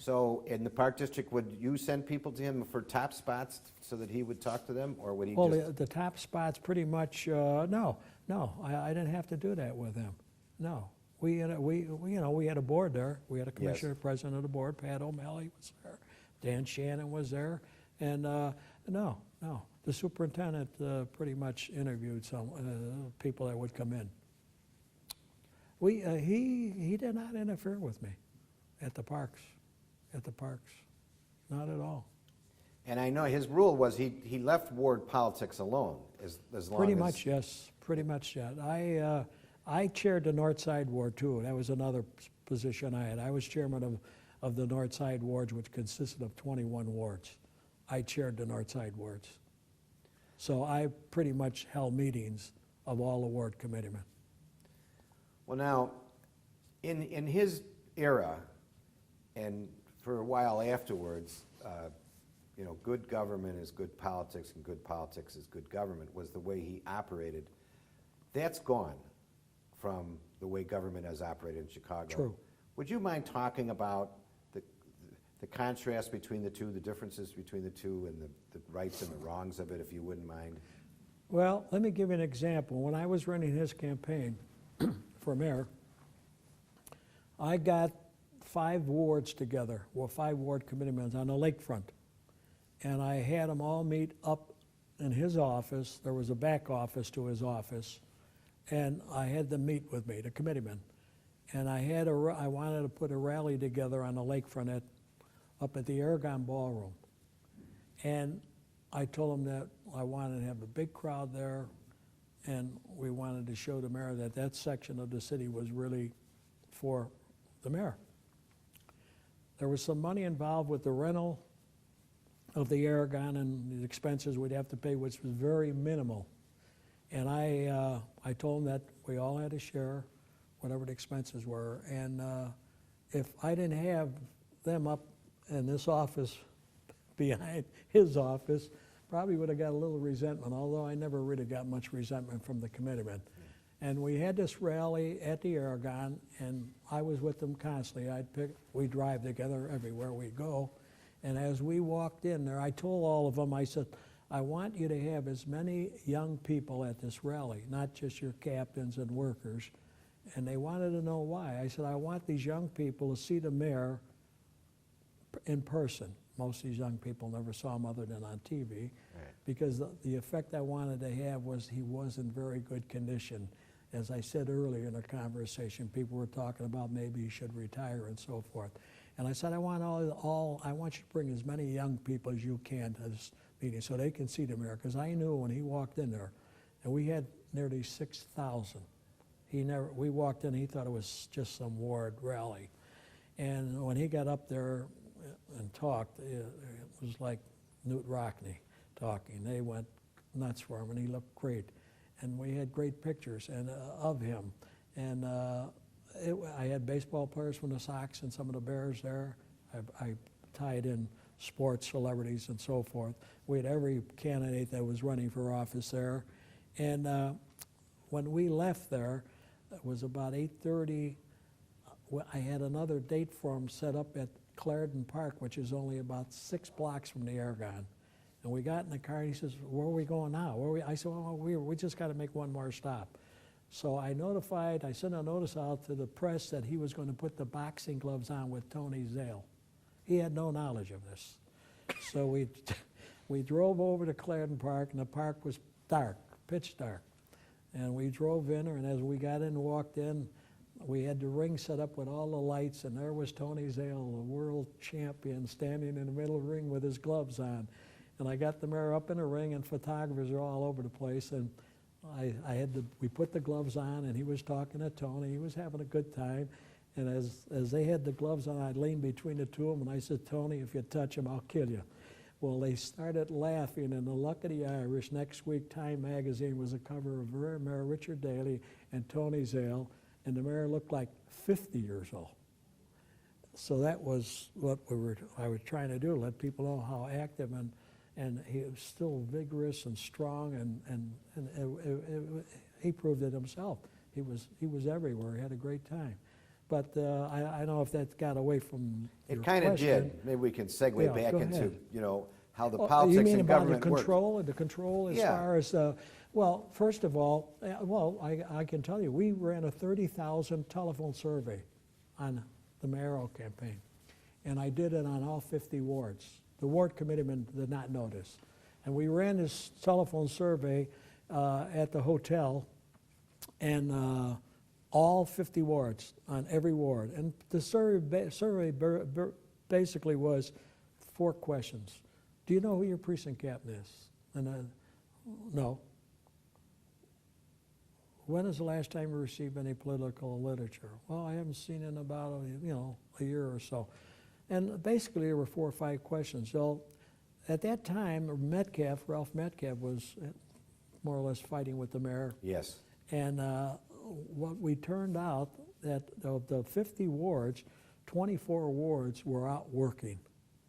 So in the Park District, would you send people to him for top spots so that he would talk to them, or would he Well, just? the top spots pretty much, no, I didn't have to do that with him. No, we had a board there. We had a commissioner, president of the board, Pat O'Malley was there, Dan Shannon was there, and no, the superintendent pretty much interviewed some people that would come in. He did not interfere with me at the parks, not at all. And I know his rule was he left ward politics alone as long Pretty as. much, yes, pretty much, yeah. I chaired the North Side Ward too. That was another position I had. I was chairman of the North Side Wards, which consisted of 21 wards. I chaired the North Side Wards. So I pretty much held meetings of all the ward committeemen. Well, now, in his era, and for a while afterwards, good government is good politics, and good politics is good government was the way he operated. That's gone from the way government has operated in Chicago. True. Would you mind talking about the contrast between the two, the differences between the two, and the rights and the wrongs of it, if you wouldn't mind? Well, let me give you an example. When I was running his campaign for mayor, I got 5 wards together, 5 ward committeemen on the lakefront. And I had them all meet up in his office. There was a back office to his office. And I had them meet with me, the committeemen. And I wanted to put a rally together on the lakefront up at the Aragon Ballroom. And I told them that I wanted to have a big crowd there, and we wanted to show the mayor that that section of the city was really for the mayor. There was some money involved with the rental of the Aragon and the expenses we'd have to pay, which was very minimal. And I told them that we all had to share whatever the expenses were. And if I didn't have them up in this office behind his office, probably would have got a little resentment, although I never really got much resentment from the committeemen. And we had this rally at the Aragon, and I was with them constantly. We drive together everywhere we go. And as we walked in there, I told all of them, I said, I want you to have as many young people at this rally, not just your captains and workers. And they wanted to know why. I said, I want these young people to see the mayor in person. Most of these young people never saw him other than on TV, right. Because the effect I wanted to have was he was in very good condition. As I said earlier in our conversation, people were talking about maybe he should retire and so forth. And I said, I want I want you to bring as many young people as you can to this meeting so they can see the mayor. Because I knew when he walked in there, and we had nearly 6,000. We walked in, he thought it was just some ward rally. And when he got up there and talked, it was like Newt Rockney talking. They went nuts for him, and he looked great. And we had great pictures of him. And I had baseball players from the Sox and some of the Bears there. I tied in sports celebrities and so forth. We had every candidate that was running for office there. And when we left there, it was about 8:30. I had another date for him set up at Clarendon Park, which is only about 6 blocks from the Aragon. And we got in the car, and he says, where are we going now? I said, well, we just got to make one more stop. So I sent a notice out to the press that he was going to put the boxing gloves on with Tony Zale. He had no knowledge of this. So we drove over to Clarendon Park, and the park was dark, pitch dark. And we drove in there, and as we got in and walked in, we had the ring set up with all the lights, and there was Tony Zale, the world champion, standing in the middle of the ring with his gloves on. And I got the mayor up in the ring, and photographers are all over the place. And we put the gloves on, and he was talking to Tony. He was having a good time. And as they had the gloves on, I leaned between the two of them, and I said, Tony, if you touch him, I'll kill you. Well, they started laughing, and the luck of the Irish, next week, Time magazine was a cover of Mayor Richard Daley and Tony Zale, and the mayor looked like 50 years old. So that was what I was trying to do, let people know how active and he was still vigorous and strong, and he proved it himself. He was everywhere. He had a great time. but I don't know if that got away from your It kind of question. did. Maybe we can segue Yeah, back go into, ahead. you know, how the Oh, politics you mean and about government the works. control? The control as Yeah. far as, well, first of all, I can tell you, we ran a 30,000 telephone survey on the mayoral campaign, and I did it on all 50 wards. The ward committeemen did not notice. And we ran this telephone survey at the hotel, and all 50 wards, on every ward. And the survey basically was 4 questions. Do you know who your precinct captain is? And no. When is the last time you received any political literature? Well, I haven't seen it in about a year or so. And basically there were 4 or 5 questions. So at that time, Ralph Metcalf was more or less fighting with the mayor. Yes. And what we turned out that of the 50 wards, 24 wards were out working.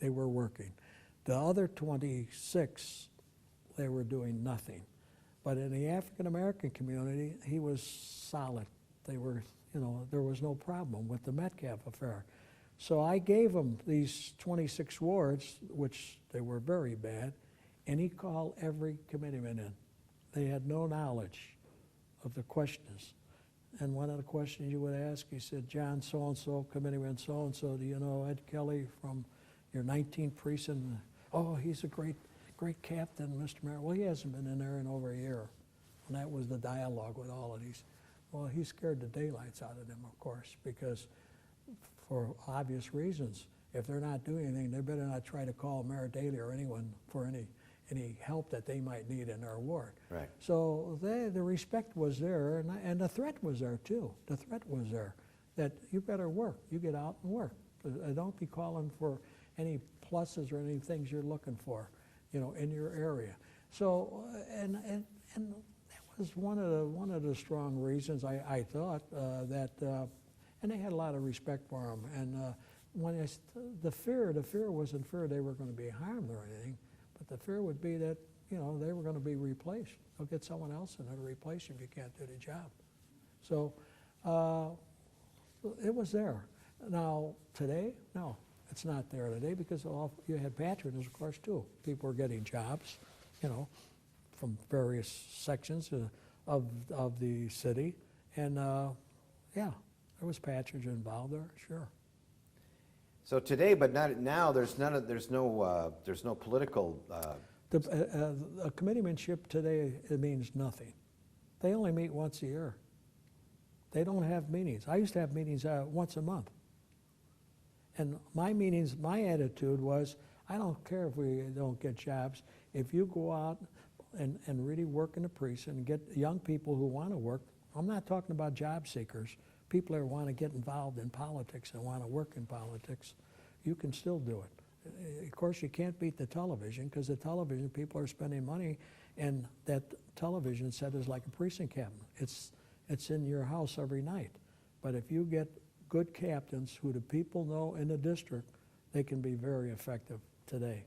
They were working. The other 26, they were doing nothing. But in the African American community, he was solid. They were, there was no problem with the Metcalf affair. So I gave him these 26 wards, which they were very bad, and he called every committeeman in. They had no knowledge of the questions. And one of the questions you would ask, he said, John so-and-so, committeeman so-and-so, do you know Ed Kelly from your 19th precinct? Oh, he's a great captain, Mr. Mayor. Well, he hasn't been in there in over a year. And that was the dialogue with all of these. Well, he scared the daylights out of them, of course, because for obvious reasons, if they're not doing anything, they better not try to call Mayor Daley or anyone for any help that they might need in their ward. Right. So the respect was there, and the threat was there too. The threat was there that you better work. You get out and work. Don't be calling for any pluses or any things you're looking for, in your area. So and that was one of the strong reasons I thought that, and they had a lot of respect for him. And when the fear wasn't fear they were going to be harmed or anything. But the fear would be that, they were going to be replaced. They'll get someone else in there to replace you if you can't do the job. So it was there. Now, today, no, it's not there today because you had patronage, of course, too. People were getting jobs, from various sections of the city. And, yeah, there was patronage involved there, sure. So today, but not now, there's no political. A committeemanship today, it means nothing. They only meet once a year. They don't have meetings. I used to have meetings once a month. And my meetings, my attitude was, I don't care if we don't get jobs. If you go out and really work in the precinct and get young people who want to work, I'm not talking about job seekers, people that want to get involved in politics and want to work in politics, you can still do it. Of course, you can't beat the television because the television people are spending money, and that television set is like a precinct captain. It's in your house every night. But if you get good captains who the people know in the district, they can be very effective today.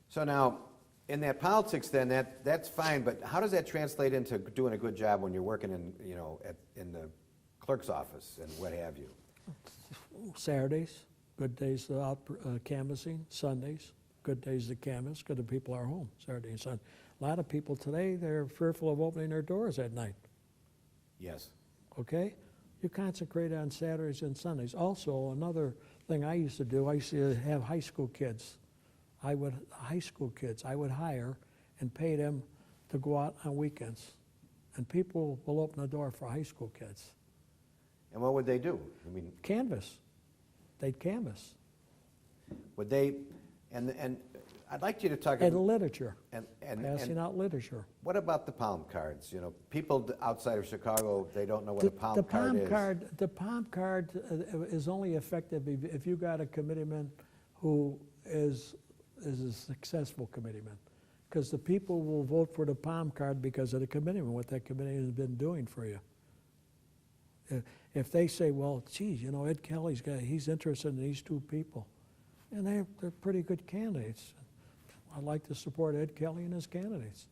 So now, in that politics, then that's fine. But how does that translate into doing a good job when you're working in the clerk's office and what have you? Saturdays, good days to out canvassing. Sundays, good days to canvass because the people are home Saturday and Sunday. A lot of people today, they're fearful of opening their doors at night. Yes. Okay? You concentrate on Saturdays and Sundays. Also, another thing I used to do, I used to have high school kids. I would hire and pay them to go out on weekends. And people will open the door for high school kids. And what would they do? I mean, Canvass. They'd canvass. would they? And I'd like you to talk And about literature. and Passing out literature. what about the palm cards? People outside of Chicago, they don't know what a palm card is. The palm card is only effective if you got a committeeman who is a successful committeeman. Because the people will vote for the palm card because of the committeeman, what that committeeman has been doing for you. If they say, well, geez, Ed Kelly's he's interested in these 2 people, and they're pretty good candidates. I'd like to support Ed Kelly and his candidates.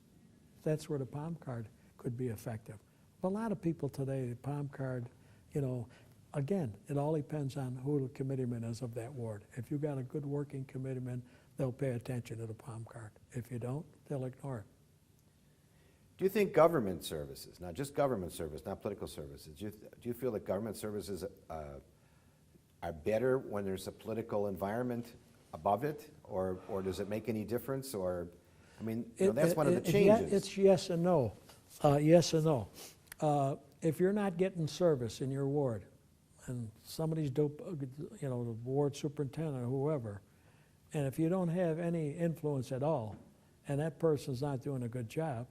That's where the palm card could be effective. But a lot of people today, the palm card you know, again, it all depends on who the committeeman is of that ward. If you got a good working committeeman, they'll pay attention to the palm card. If you don't, they'll ignore it. Do you think government services, not just government service, not political services, do you feel that government services are better when there's a political environment above it, or does it make any difference? Or, I mean, you know, that's one of the changes. It's yes and no. Yes and no. If you're not getting service in your ward, and somebody's, you know, the ward superintendent or whoever, and if you don't have any influence at all, and that person's not doing a good job,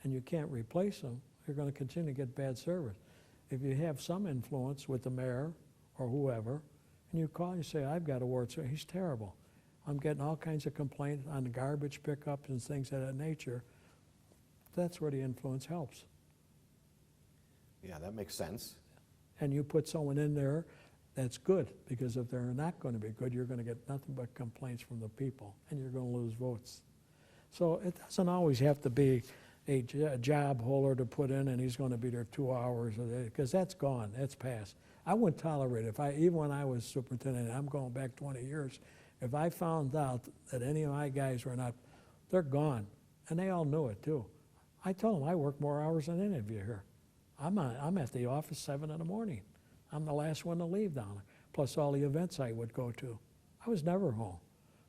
and you can't replace them, you're going to continue to get bad service. If you have some influence with the mayor or whoever, and you call and you say, I've got a ward, so he's terrible. I'm getting all kinds of complaints on the garbage pickups and things of that nature. That's where the influence helps. Yeah, that makes sense. And you put someone in there that's good, because if they're not going to be good, you're going to get nothing but complaints from the people, and you're going to lose votes. So it doesn't always have to be a job holder to put in, and he's going to be there 2 hours a day, because that's gone, that's past. I wouldn't tolerate it. Even when I was superintendent, I'm going back 20 years, if I found out that any of my guys were not, they're gone, and they all knew it too. I told them I work more hours than any of you here. I'm at the office 7 in the morning. I'm the last one to leave down there, plus all the events I would go to. I was never home.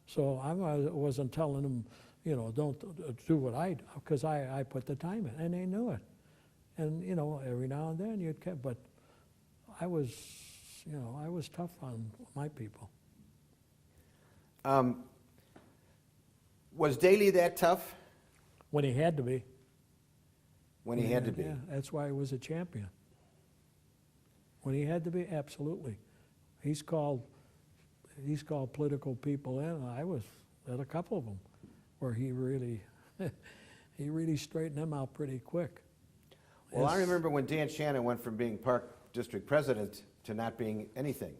So I wasn't telling them, you know, don't do what I do, because I put the time in, and they knew it. And, you know, every now and then you'd keep, but I was, you know, I was tough on my people. Was Daley that tough? When he had to be. When he had to be? Yeah, that's why he was a champion. When he had to be, absolutely. He's called political people in, and I was at a couple of them where he really, he really straightened them out pretty quick. Well, I remember when Dan Shannon went from being Park District President to not being anything,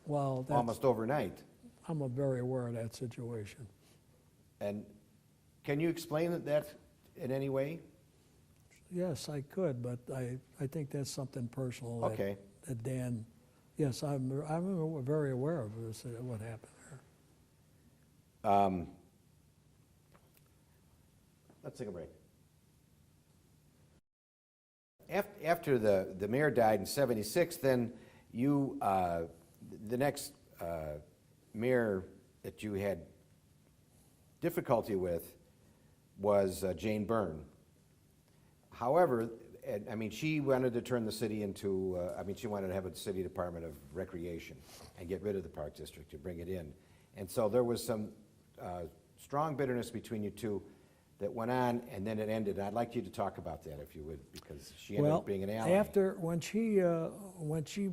well, almost overnight. I'm very aware of that situation. And can you explain that in any way? Yes, I could, but I think that's something personal that, Okay. that Dan, yes, I'm very aware of this, what happened there. Let's take a break. After the mayor died in '76, then you, the next mayor that you had difficulty with was Jane Byrne. However, I mean, she wanted to turn the city into, she wanted to have a city department of recreation and get rid of the Park District to bring it in. And so there was some strong bitterness between you two that went on, and then it ended. And I'd like you to talk about that, if you would, because she ended up being an ally. After, when she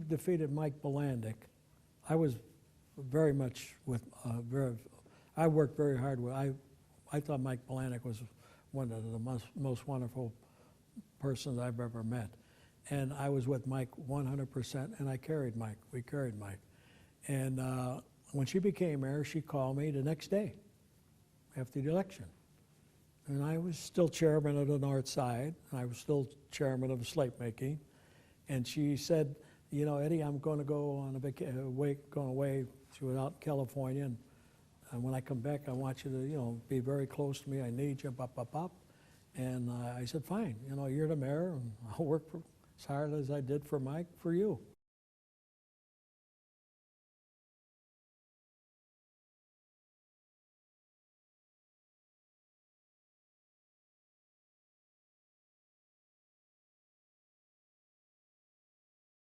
defeated Mike Bolandic, I was very much with, I worked very hard with, I thought Mike Bolandic was one of the most wonderful persons I've ever met. And I was with Mike 100%, and I carried Mike. We carried Mike. And when she became mayor, she called me the next day after the election. And I was still chairman of the North Side, and I was still chairman of the slate making. And she said, you know, Eddie, I'm going to go on going away. She was out in California, and when I come back, I want you to, you know, be very close to me. I need you, bop, bop, bop. And I said, fine, you know, you're the mayor, and I'll work as hard as I did for Mike for you.